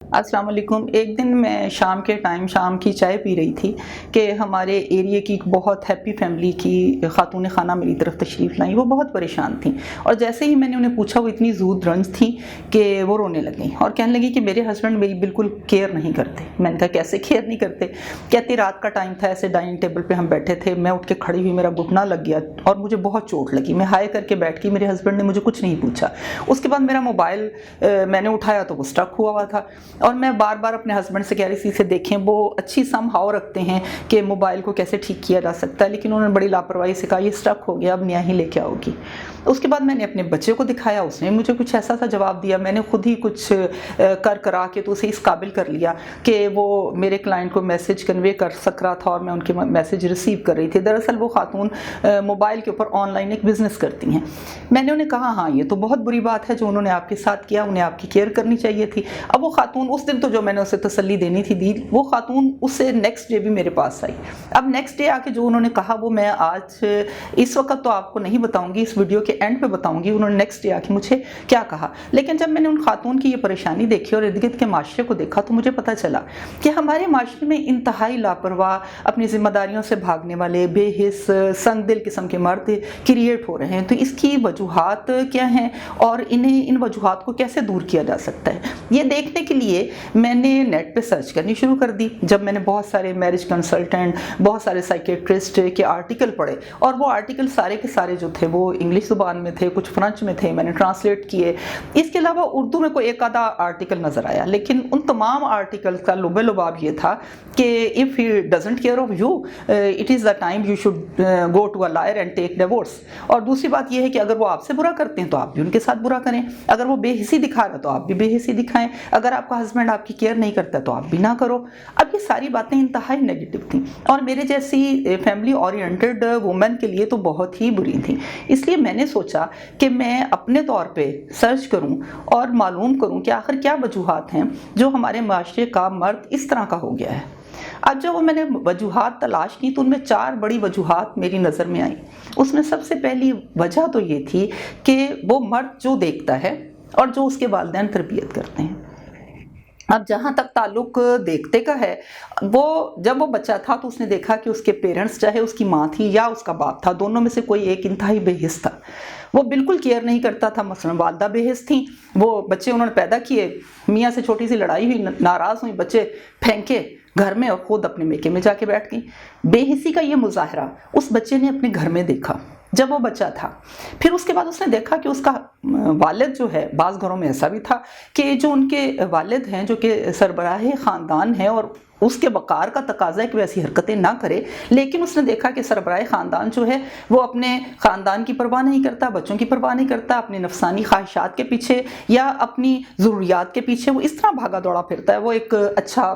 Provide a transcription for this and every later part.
السلام علیکم۔ ایک دن میں شام کے ٹائم شام کی چائے پی رہی تھی کہ ہمارے ایریے کی ایک بہت ہیپی فیملی کی خاتون خانہ میری طرف تشریف لائیں۔ وہ بہت پریشان تھیں اور جیسے ہی میں نے انہیں پوچھا وہ اتنی زود رنج تھیں کہ وہ رونے لگیں اور کہنے لگی کہ میرے ہسبینڈ میری بالکل کیئر نہیں کرتے۔ میں نے کہا کیسے کیئر نہیں کرتے؟ کہتی رات کا ٹائم تھا، ایسے ڈائننگ ٹیبل پہ ہم بیٹھے تھے، میں اٹھ کے کھڑی ہوئی، میرا گھٹنا لگ گیا اور مجھے بہت چوٹ لگی۔ میں ہائے کر کے بیٹھ گئی، میرے ہسبینڈ نے مجھے کچھ نہیں پوچھا۔ اس کے بعد میرا موبائل میں نے اٹھایا تو وہ اسٹک ہوا تھا اور میں بار بار اپنے ہسبینڈ سے کہہ رہی تھی، اسے دیکھیں، وہ اچھی سم ہاؤ رکھتے ہیں کہ موبائل کو کیسے ٹھیک کیا جا سکتا ہے، لیکن انہوں نے بڑی لاپرواہی سے کہا یہ اسٹک ہو گیا، اب نیا ہی لے کے آؤ گی۔ اس کے بعد میں نے اپنے بچے کو دکھایا، اس نے مجھے کچھ ایسا سا جواب دیا، میں نے خود ہی کچھ کرا کے تو اسے اس قابل کر لیا کہ وہ میرے کلائنٹ کو میسج کنوے کر سک رہا تھا اور میں ان کے میسج ریسیو کر رہی تھی۔ دراصل وہ خاتون موبائل کے اوپر آن لائن ایک بزنس کرتی ہیں۔ میں نے انہیں کہا ہاں یہ تو بہت بری بات ہے جو انہوں نے آپ کے ساتھ کیا، انہیں آپ کی کیئر کرنی چاہیے تھی۔ اب وہ خاتون اس دن تو جو میں نے اسے تسلی دینی تھی دی، وہ خاتون اس سے نیکسٹ ڈے بھی میرے پاس آئی۔ اب نیکسٹ ڈے آ کے جو انہوں نے کہا وہ میں آج اس وقت تو آپ کو نہیں بتاؤں گی، اس ویڈیو کے اینڈ پہ بتاؤں گی انہوں نے نیکسٹ ڈے آ کے مجھے کیا کہا۔ لیکن جب میں نے ان خاتون کی یہ پریشانی دیکھی اور ارد گرد کے معاشرے کو دیکھا تو مجھے پتہ چلا کہ ہمارے معاشرے میں انتہائی لاپرواہ، اپنی ذمہ داریوں سے بھاگنے والے، بے حس، سنگ دل قسم کے مرد کریٹ ہو رہے ہیں۔ تو اس کی وجوہات کیا ہیں اور ان وجوہات کو کیسے دور کیا جا سکتا ہے، یہ دیکھنے کے لیے میں نے نیٹ پہ سرچ کرنی شروع کر دی۔ جب میں نے بہت سارے میرج کنسلٹنٹ، بہت سارے سائیکیٹرسٹ کے آرٹیکل پڑھے اور وہ آرٹیکل سارے کے سارے جو تھے وہ انگلش زبان میں تھے، کچھ فرنچ میں تھے، میں نے ٹرانسلیٹ کیے۔ اس کے علاوہ اردو میں کوئی ایک آدھا آرٹیکل نظر آیا، لیکن ان تمام آرٹیکل کا لب لباب یہ تھا کہ if he doesn't care of you, it is the time you should go to a lawyer and take divorce۔ اور دوسری بات یہ ہے کہ اگر وہ آپ سے برا کرتے ہیں تو آپ بھی ان کے ساتھ برا کریں، اگر وہ بے حسی دکھا رہا تو آپ بھی بے حسی دکھائیں، اگر آپ کا ہسبینڈ آپ کی کیئر نہیں کرتا تو آپ بھی نہ کرو۔ اب یہ ساری باتیں انتہائی نیگیٹو تھیں اور میرے جیسی فیملی اورینٹڈ وومن کے لیے تو بہت ہی بری تھیں۔ اس لیے میں نے سوچا کہ میں اپنے طور پہ سرچ کروں اور معلوم کروں کہ آخر کیا وجوہات ہیں جو ہمارے معاشرے کا مرد اس طرح کا ہو گیا ہے۔ اب جب میں نے وجوہات تلاش کی تو ان میں 4 بڑی وجوہات میری نظر میں آئیں۔ اس میں سب سے پہلی وجہ تو یہ تھی کہ وہ مرد جو دیکھتا ہے اور جو اس کے والدین تربیت کرتے ہیں۔ اب جہاں تک تعلق دیکھتے کا ہے، وہ جب وہ بچہ تھا تو اس نے دیکھا کہ اس کے پیرنٹس، چاہے اس کی ماں تھی یا اس کا باپ تھا، دونوں میں سے کوئی ایک انتہائی بے حس تھا، وہ بالکل کیئر نہیں کرتا تھا۔ مثلا والدہ بے حس تھیں، وہ بچے انہوں نے پیدا کیے، میاں سے چھوٹی سی لڑائی ہوئی، ناراض ہوئی، بچے پھینکے گھر میں اور خود اپنے میکے میں جا کے بیٹھ گئی۔ بے حسی کا یہ مظاہرہ اس بچے نے اپنے گھر میں دیکھا جب وہ بچہ تھا۔ پھر اس کے بعد اس نے دیکھا کہ اس کا والد جو ہے، بعض گھروں میں ایسا بھی تھا کہ جو ان کے والد ہیں جو کہ سربراہ خاندان ہیں اور اس کے وقار کا تقاضا ہے کہ وہ ایسی حرکتیں نہ کرے، لیکن اس نے دیکھا کہ سربراہ خاندان جو ہے وہ اپنے خاندان کی پرواہ نہیں کرتا، بچوں کی پرواہ نہیں کرتا، اپنی نفسانی خواہشات کے پیچھے یا اپنی ضروریات کے پیچھے وہ اس طرح بھاگا دوڑا پھرتا ہے۔ وہ ایک اچھا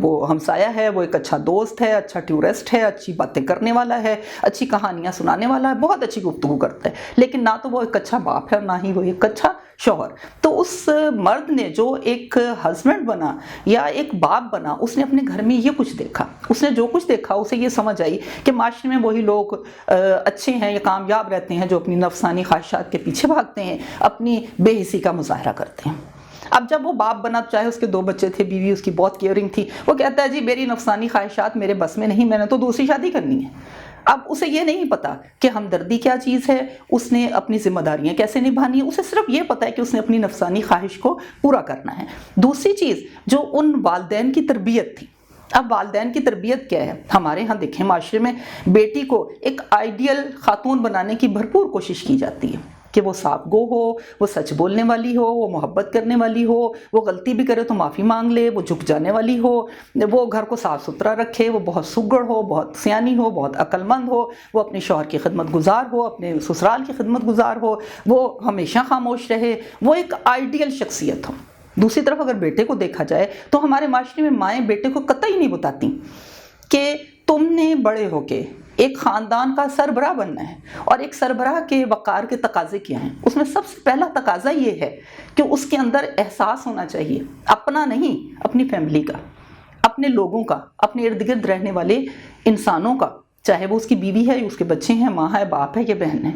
وہ ہمسایہ ہے، وہ ایک اچھا دوست ہے، اچھا ٹورسٹ ہے، اچھی باتیں کرنے والا ہے، اچھی کہانیاں سنانے والا ہے، بہت اچھی گفتگو کرتا ہے، لیکن نہ تو وہ ایک اچھا باپ ہے اور نہ ہی وہ ایک اچھا شوہر۔ تو اس مرد نے جو ایک ہسبینڈ بنا یا ایک باپ بنا، اس نے اپنے گھر میں یہ کچھ دیکھا۔ اس نے جو کچھ دیکھا اسے یہ سمجھ آئی کہ معاشرے میں وہی لوگ اچھے ہیں یا کامیاب رہتے ہیں جو اپنی نفسانی خواہشات کے پیچھے بھاگتے ہیں، اپنی بے حسی کا مظاہرہ کرتے ہیں۔ اب جب وہ باپ بنا، چاہے اس کے 2 بچے تھے، بیوی اس کی بہت کیئرنگ تھی، وہ کہتا ہے جی میری نفسانی خواہشات میرے بس میں نہیں، میں نے تو دوسری شادی کرنی ہے۔ اب اسے یہ نہیں پتا کہ ہمدردی کیا چیز ہے، اس نے اپنی ذمہ داریاں کیسے نبھانی ہیں، اسے صرف یہ پتا ہے کہ اس نے اپنی نفسانی خواہش کو پورا کرنا ہے۔ دوسری چیز جو ان والدین کی تربیت تھی، اب والدین کی تربیت کیا ہے؟ ہمارے ہاں دیکھیں معاشرے میں بیٹی کو ایک آئیڈیل خاتون بنانے کی بھرپور کوشش کی جاتی ہے کہ وہ صاف گو ہو، وہ سچ بولنے والی ہو، وہ محبت کرنے والی ہو، وہ غلطی بھی کرے تو معافی مانگ لے، وہ جھک جانے والی ہو، وہ گھر کو صاف ستھرا رکھے، وہ بہت سگڑ ہو، بہت سیانی ہو، بہت عقل مند ہو، وہ اپنے شوہر کی خدمت گزار ہو، اپنے سسرال کی خدمت گزار ہو، وہ ہمیشہ خاموش رہے، وہ ایک آئیڈیل شخصیت ہو۔ دوسری طرف اگر بیٹے کو دیکھا جائے تو ہمارے معاشرے میں مائیں بیٹے کو قطعی نہیں بتاتی کہ تم نے بڑے ہو کے ایک خاندان کا سربراہ بننا ہے، اور ایک سربراہ کے وقار کے تقاضے کیا ہیں۔ اس میں سب سے پہلا تقاضا یہ ہے کہ اس کے اندر احساس ہونا چاہیے، اپنا نہیں، اپنی فیملی کا، اپنے لوگوں کا، اپنے ارد گرد رہنے والے انسانوں کا، چاہے وہ اس کی بیوی ہے، اس کے بچے ہیں، ماں ہے، باپ ہے یا بہن ہے۔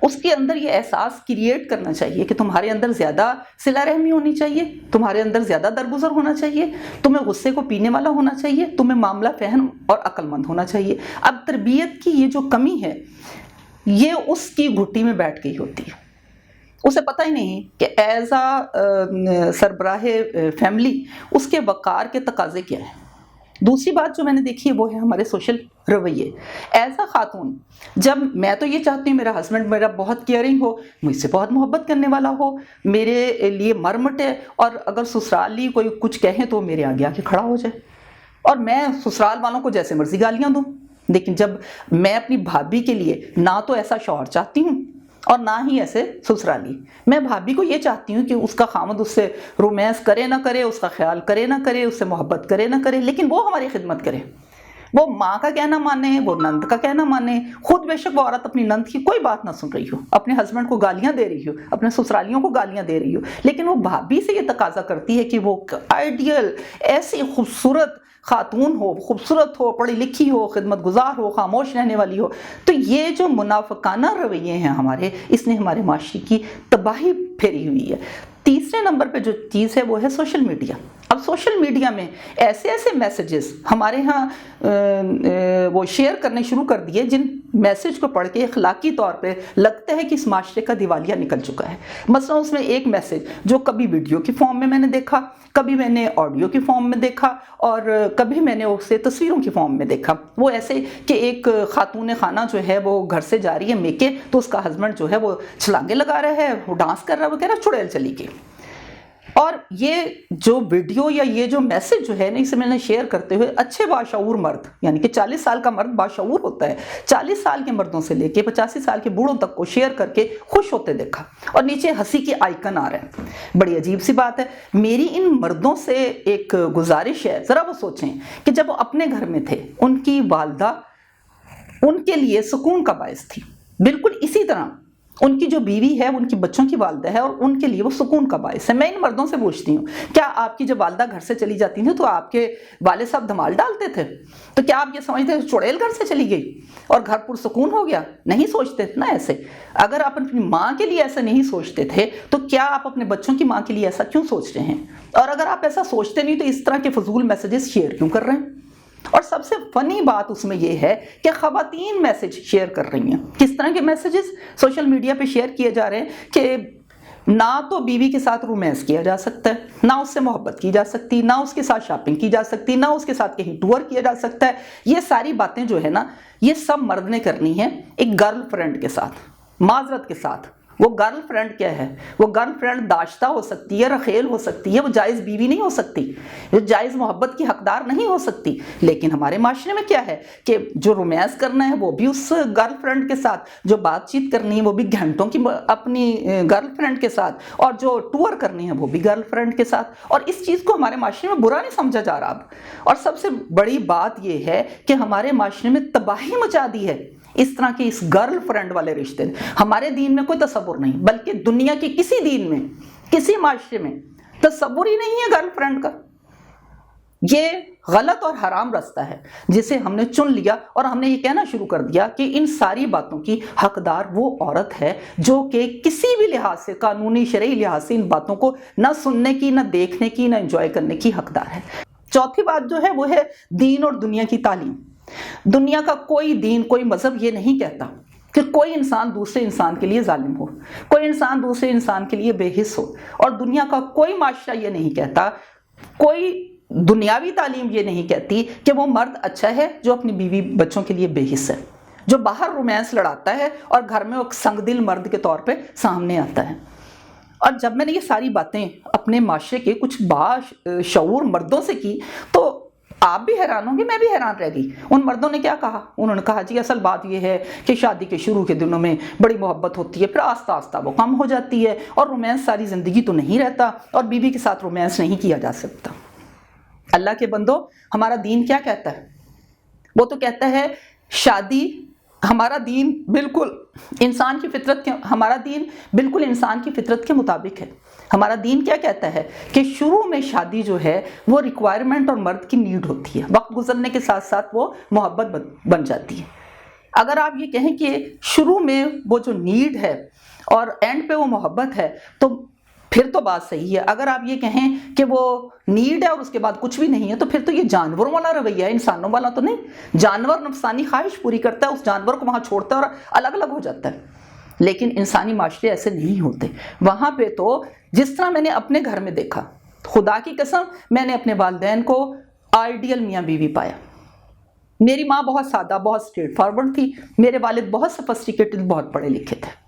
اس کے اندر یہ احساس کریٹ کرنا چاہیے کہ تمہارے اندر زیادہ صلہ رحمی ہونی چاہیے، تمہارے اندر زیادہ درگزر ہونا چاہیے، تمہیں غصے کو پینے والا ہونا چاہیے، تمہیں معاملہ فہم اور عقل مند ہونا چاہیے۔ اب تربیت کی یہ جو کمی ہے یہ اس کی گھٹی میں بیٹھ گئی ہوتی ہے، اسے پتہ ہی نہیں کہ ایز اے سربراہ فیملی اس کے وقار کے تقاضے کیا ہیں۔ دوسری بات جو میں نے دیکھی ہے وہ ہے ہمارے سوشل رویے۔ ایز اے خاتون جب میں تو یہ چاہتی ہوں میرا ہسبینڈ میرا بہت کیئرنگ ہو، مجھ سے بہت محبت کرنے والا ہو، میرے لیے مرمٹے، اور اگر سسرالی کوئی کچھ کہیں تو میرے آگے آ کے کھڑا ہو جائے، اور میں سسرال والوں کو جیسے مرضی گالیاں دوں۔ لیکن جب میں اپنی بھابھی کے لیے نہ تو ایسا شوہر چاہتی ہوں اور نہ ہی ایسے سسرالی، میں بھابھی کو یہ چاہتی ہوں کہ اس کا خامد اس سے رومانس کرے نہ کرے، اس کا خیال کرے نہ کرے، اس سے محبت کرے نہ کرے، لیکن وہ ہماری خدمت کرے، وہ ماں کا کہنا مانے، وہ نند کا کہنا مانے۔ خود بے شک وہ عورت اپنی نند کی کوئی بات نہ سن رہی ہو، اپنے ہسبینڈ کو گالیاں دے رہی ہو، اپنے سسرالیوں کو گالیاں دے رہی ہو، لیکن وہ بھابھی سے یہ تقاضا کرتی ہے کہ وہ آئیڈیل ایسی خوبصورت خاتون ہو، خوبصورت ہو، پڑھی لکھی ہو، خدمت گزار ہو، خاموش رہنے والی ہو۔ تو یہ جو منافقانہ رویے ہیں ہمارے، اس نے ہمارے معاشرے کی تباہی پھیری ہوئی ہے۔ تیسرے نمبر پہ جو چیز ہے وہ ہے سوشل میڈیا۔ اب سوشل میڈیا میں ایسے ایسے میسیجز ہمارے ہاں وہ شیئر کرنے شروع کر دیے جن میسیج کو پڑھ کے اخلاقی طور پہ لگتا ہے کہ اس معاشرے کا دیوالیہ نکل چکا ہے۔ مثلا اس میں ایک میسیج جو کبھی ویڈیو کی فارم میں نے دیکھا، کبھی میں نے آڈیو کی فارم میں دیکھا، اور کبھی میں نے اسے تصویروں کی فارم میں دیکھا۔ وہ ایسے کہ ایک خاتون خانہ جو ہے وہ گھر سے جا رہی ہے میکے، تو اس کا ہسبینڈ جو ہے وہ چھلانگے لگا رہا ہے، وہ ڈانس کر رہا ہے، وہ کہہ رہا ہے چڑیل چلی گئی۔ اور یہ جو ویڈیو یا یہ جو میسج جو ہے نا، اسے میں نے شیئر کرتے ہوئے اچھے باشعور مرد، یعنی کہ 40 سال کا مرد باشعور ہوتا ہے، 40 سال کے مردوں سے لے کے 85 سال کے بوڑھوں تک کو شیئر کر کے خوش ہوتے دیکھا، اور نیچے ہنسی کے آئیکن آ رہے ہیں۔ بڑی عجیب سی بات ہے۔ میری ان مردوں سے ایک گزارش ہے، ذرا وہ سوچیں کہ جب وہ اپنے گھر میں تھے ان کی والدہ ان کے لیے سکون کا باعث تھی، بالکل اسی طرح ان کی جو بیوی ہے ان کی بچوں کی والدہ ہے اور ان کے لیے وہ سکون کا باعث ہے۔ میں ان مردوں سے پوچھتی ہوں، کیا آپ کی جب والدہ گھر سے چلی جاتی تھیں تو آپ کے والد صاحب دھمال ڈالتے تھے؟ تو کیا آپ یہ سمجھتے ہیں چڑیل گھر سے چلی گئی اور گھر پرسکون ہو گیا؟ نہیں سوچتے نا ایسے۔ اگر آپ اپنی ماں کے لیے ایسا نہیں سوچتے تھے تو کیا آپ اپنے بچوں کی ماں کے لیے ایسا کیوں سوچ رہے ہیں؟ اور اگر آپ ایسا سوچتے نہیں تو اس طرح کے فضول میسیجز شیئر کیوں کر رہے ہیں؟ اور سب سے فنی بات اس میں یہ ہے کہ خواتین میسج شیئر کر رہی ہیں۔ کس طرح کے میسیجز سوشل میڈیا پہ شیئر کیے جا رہے ہیں کہ نہ تو بیوی کے ساتھ رومانس کیا جا سکتا ہے، نہ اس سے محبت کی جا سکتی، نہ اس کے ساتھ شاپنگ کی جا سکتی، نہ اس کے ساتھ کہیں ٹور کیا جا سکتا ہے۔ یہ ساری باتیں جو ہے نا، یہ سب مرد نے کرنی ہے ایک گرل فرینڈ کے ساتھ، معذرت کے ساتھ۔ وہ گرل فرینڈ کیا ہے؟ وہ گرل فرینڈ داشتہ ہو سکتی ہے، رخیل ہو سکتی ہے، وہ جائز بیوی نہیں ہو سکتی، وہ جائز محبت کی حقدار نہیں ہو سکتی۔ لیکن ہمارے معاشرے میں کیا ہے کہ جو رومانس کرنا ہے وہ بھی اس گرل فرینڈ کے ساتھ، جو بات چیت کرنی ہے وہ بھی گھنٹوں کی اپنی گرل فرینڈ کے ساتھ، اور جو ٹور کرنی ہے وہ بھی گرل فرینڈ کے ساتھ۔ اور اس چیز کو ہمارے معاشرے میں برا نہیں سمجھا جا رہا اب۔ اور سب سے بڑی بات یہ ہے کہ ہمارے معاشرے میں تباہی مچا دی ہے اس طرح کے اس گرل فرینڈ والے رشتے۔ ہمارے دین میں کوئی تصور نہیں، بلکہ دنیا کے کسی دین میں، کسی معاشرے میں تصور ہی نہیں ہے گرل فرینڈ کا۔ یہ غلط اور حرام راستہ ہے جسے ہم نے چن لیا، اور ہم نے یہ کہنا شروع کر دیا کہ ان ساری باتوں کی حقدار وہ عورت ہے جو کہ کسی بھی لحاظ سے، قانونی شرعی لحاظ سے، ان باتوں کو نہ سننے کی، نہ دیکھنے کی، نہ انجوائے کرنے کی حقدار ہے۔ چوتھی بات جو ہے وہ ہے دین اور دنیا کی تعلیم۔ دنیا کا کوئی دین، کوئی مذہب یہ نہیں کہتا کہ کوئی انسان دوسرے انسان کے لیے ظالم ہو، کوئی انسان دوسرے انسان کے لیے بے حس ہو، اور دنیا کا کوئی معاشرہ یہ نہیں کہتا، کوئی دنیاوی تعلیم یہ نہیں کہتی کہ وہ مرد اچھا ہے جو اپنی بیوی بچوں کے لیے بے حس ہے، جو باہر رومانس لڑاتا ہے اور گھر میں وہ سنگ دل مرد کے طور پہ سامنے آتا ہے۔ اور جب میں نے یہ ساری باتیں اپنے معاشرے کے کچھ باشعور مردوں سے کی تو آپ بھی حیران ہوں گے، میں بھی حیران رہ گئی۔ ان مردوں نے کیا کہا؟ انہوں نے کہا جی اصل بات یہ ہے کہ شادی کے شروع کے دنوں میں بڑی محبت ہوتی ہے، پھر آہستہ آہستہ وہ کم ہو جاتی ہے، اور رومانس ساری زندگی تو نہیں رہتا، اور بیوی کے ساتھ رومانس نہیں کیا جا سکتا۔ اللہ کے بندو، ہمارا دین کیا کہتا ہے؟ وہ تو کہتا ہے شادی، ہمارا دین بالکل انسان کی فطرت کے، ہمارا دین بالکل انسان کی فطرت کے مطابق ہے۔ ہمارا دین کیا کہتا ہے کہ شروع میں شادی جو ہے وہ ریکوائرمنٹ اور مرد کی نیڈ ہوتی ہے، وقت گزرنے کے ساتھ ساتھ وہ محبت بن جاتی ہے۔ اگر آپ یہ کہیں کہ شروع میں وہ جو نیڈ ہے اور اینڈ پہ وہ محبت ہے تو پھر تو بات صحیح ہے. اگر آپ یہ کہیں کہ وہ نیڈ ہے اور اس کے بعد کچھ بھی نہیں ہے تو پھر تو یہ جانوروں والا رویہ ہے، انسانوں والا تو نہیں. جانور نفسانی خواہش پوری کرتا ہے، اس جانور کو وہاں چھوڑتا ہے اور الگ الگ ہو جاتا ہے. لیکن انسانی معاشرے ایسے نہیں ہوتے. وہاں پہ تو جس طرح میں نے اپنے گھر میں دیکھا، خدا کی قسم میں نے اپنے والدین کو آئیڈیل میاں بیوی پایا. میری ماں بہت سادہ، بہت اسٹریٹ فارورڈ تھی، میرے والد بہت سفسٹیکیٹڈ، بہت پڑھے لکھے تھے.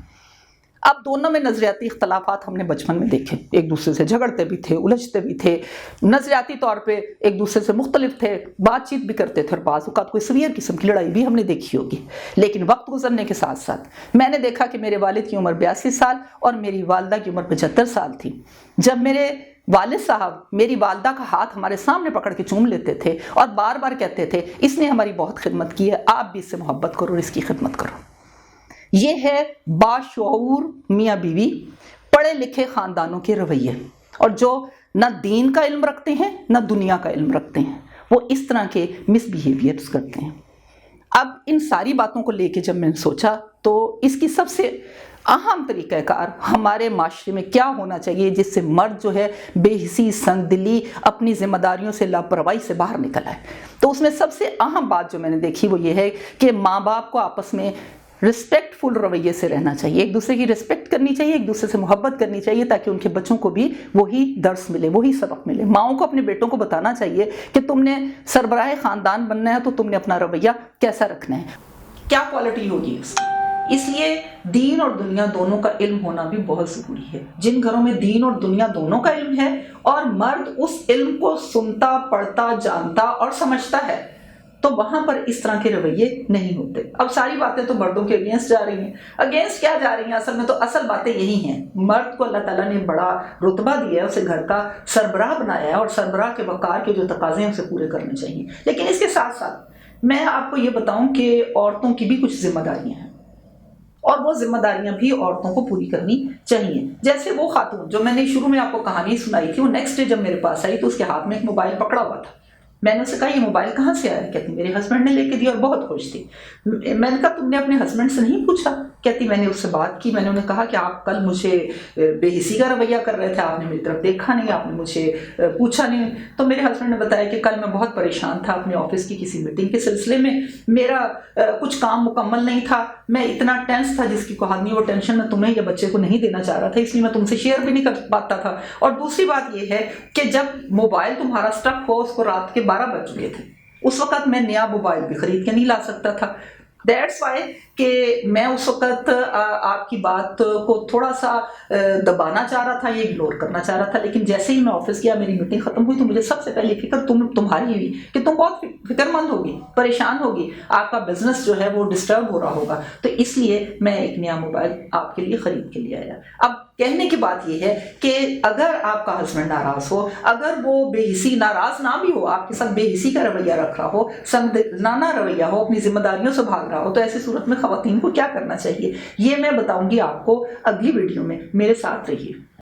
اب دونوں میں نظریاتی اختلافات ہم نے بچپن میں دیکھے، ایک دوسرے سے جھگڑتے بھی تھے، الجھتے بھی تھے، نظریاتی طور پہ ایک دوسرے سے مختلف تھے، بات چیت بھی کرتے تھے اور بعض اوقات کوئی سیویئر قسم کی لڑائی بھی ہم نے دیکھی ہوگی. لیکن وقت گزرنے کے ساتھ ساتھ میں نے دیکھا کہ میرے والد کی عمر 82 سال اور میری والدہ کی عمر 75 سال تھی. جب میرے والد صاحب میری والدہ کا ہاتھ ہمارے سامنے پکڑ کے چوم لیتے تھے اور بار بار کہتے تھے اس نے ہماری بہت خدمت کی ہے، آپ بھی اس سے محبت کرو اور اس کی خدمت کرو. یہ ہے باشعور میاں بیوی، پڑھے لکھے خاندانوں کے رویے، اور جو نہ دین کا علم رکھتے ہیں نہ دنیا کا علم رکھتے ہیں، وہ اس طرح کے مس بیہیویئرز کرتے ہیں. اب ان ساری باتوں کو لے کے جب میں نے سوچا تو اس کی سب سے اہم طریقہ کار ہمارے معاشرے میں کیا ہونا چاہیے جس سے مرد جو ہے بے حسی، سنگ دلی، اپنی ذمہ داریوں سے لاپرواہی سے باہر نکل آئے. تو اس میں سب سے اہم بات جو میں نے دیکھی وہ یہ ہے کہ ماں باپ کو آپس میں رسپیکٹ فل رویے سے رہنا چاہیے، ایک دوسرے کی رسپیکٹ کرنی چاہیے، ایک دوسرے سے محبت کرنی چاہیے تاکہ ان کے بچوں کو بھی وہی درس ملے، وہی سبق ملے. ماؤں کو اپنے بیٹوں کو بتانا چاہیے کہ تم نے سربراہ خاندان بننا ہے تو تم نے اپنا رویہ کیسا رکھنا ہے، کیا کوالٹی ہوگی اس کی. اس لیے دین اور دنیا دونوں کا علم ہونا بھی بہت ضروری ہے. جن گھروں میں دین اور دنیا دونوں کا علم ہے اور مرد اس علم کو سنتا، پڑھتا، جانتا اور سمجھتا ہے تو وہاں پر اس طرح کے رویے نہیں ہوتے. اب ساری باتیں تو مردوں کے اگینسٹ جا رہی ہیں. اگینسٹ کیا جا رہی ہیں؟ اصل میں تو اصل باتیں یہی ہیں. مرد کو اللہ تعالیٰ نے بڑا رتبہ دیا ہے، اسے گھر کا سربراہ بنایا ہے اور سربراہ کے وقار کے جو تقاضے ہیں اسے پورے کرنے چاہیے. لیکن اس کے ساتھ ساتھ میں آپ کو یہ بتاؤں کہ عورتوں کی بھی کچھ ذمہ داریاں ہیں اور وہ ذمہ داریاں بھی عورتوں کو پوری کرنی چاہیے. جیسے وہ خاتون جو میں نے شروع میں آپ کو کہانی سنائی تھی، وہ نیکسٹ ڈے جب میرے پاس آئی تو اس کے ہاتھ میں ایک موبائل پکڑا ہوا تھا. میں نے اسے کہا یہ موبائل کہاں سے آیا؟ کہتی میرے ہسبینڈ نے لے کے دیا اور بہت خوش تھی. میں نے کہا تم نے اپنے ہسبینڈ سے نہیں پوچھا؟ کہتی میں نے اس سے بات کی، میں نے انہیں کہا کہ آپ کل مجھے بے حسی کا رویہ کر رہے تھے، آپ نے میری طرف دیکھا نہیں، آپ نے مجھے پوچھا نہیں. تو میرے ہسبینڈ نے بتایا کہ کل میں بہت پریشان تھا اپنے آفس کی کسی میٹنگ کے سلسلے میں، میرا کچھ کام مکمل نہیں تھا، میں اتنا ٹینس تھا جس کی کوئی حد نہیں، وہ ٹینشن میں تمہیں یا بچے کو نہیں دینا چاہ رہا تھا، اس لیے میں تم سے شیئر بھی نہیں کر پاتا تھا. اور دوسری بات یہ ہے کہ جب موبائل تمہارا اسٹک ہو، اس کو رات کے 12 بج چکے تھے، اس وقت میں نیا موبائل بھی خرید کے نہیں لا سکتا تھا. دیٹس وائی کہ میں اس وقت آپ کی بات کو تھوڑا سا دبانا چاہ رہا تھا، یہ اگنور کرنا چاہ رہا تھا. لیکن جیسے ہی میں آفس گیا، میری میٹنگ ختم ہوئی تو مجھے سب سے پہلے فکر تمہاری ہوئی کہ تم بہت فکر مند ہوگی، پریشان ہوگی، آپ کا بزنس جو ہے وہ ڈسٹرب ہو رہا ہوگا. تو اس لیے میں ایک نیا موبائل آپ کے لیے خرید کے لیے آیا. اب کہنے کی بات یہ ہے کہ اگر آپ کا ہسبینڈ ناراض ہو، اگر وہ بے حسی، ناراض نہ بھی ہو، آپ کے ساتھ بے حسی کا رویہ رکھ رہا ہو، سنگدلانہ رویہ ہو، اپنی ذمہ داریوں سے بھاگ رہا ہو، تو ایسی صورت میں خواتین کو کیا کرنا چاہیے یہ میں بتاؤں گی آپ کو اگلی ویڈیو میں. میرے ساتھ رہیے.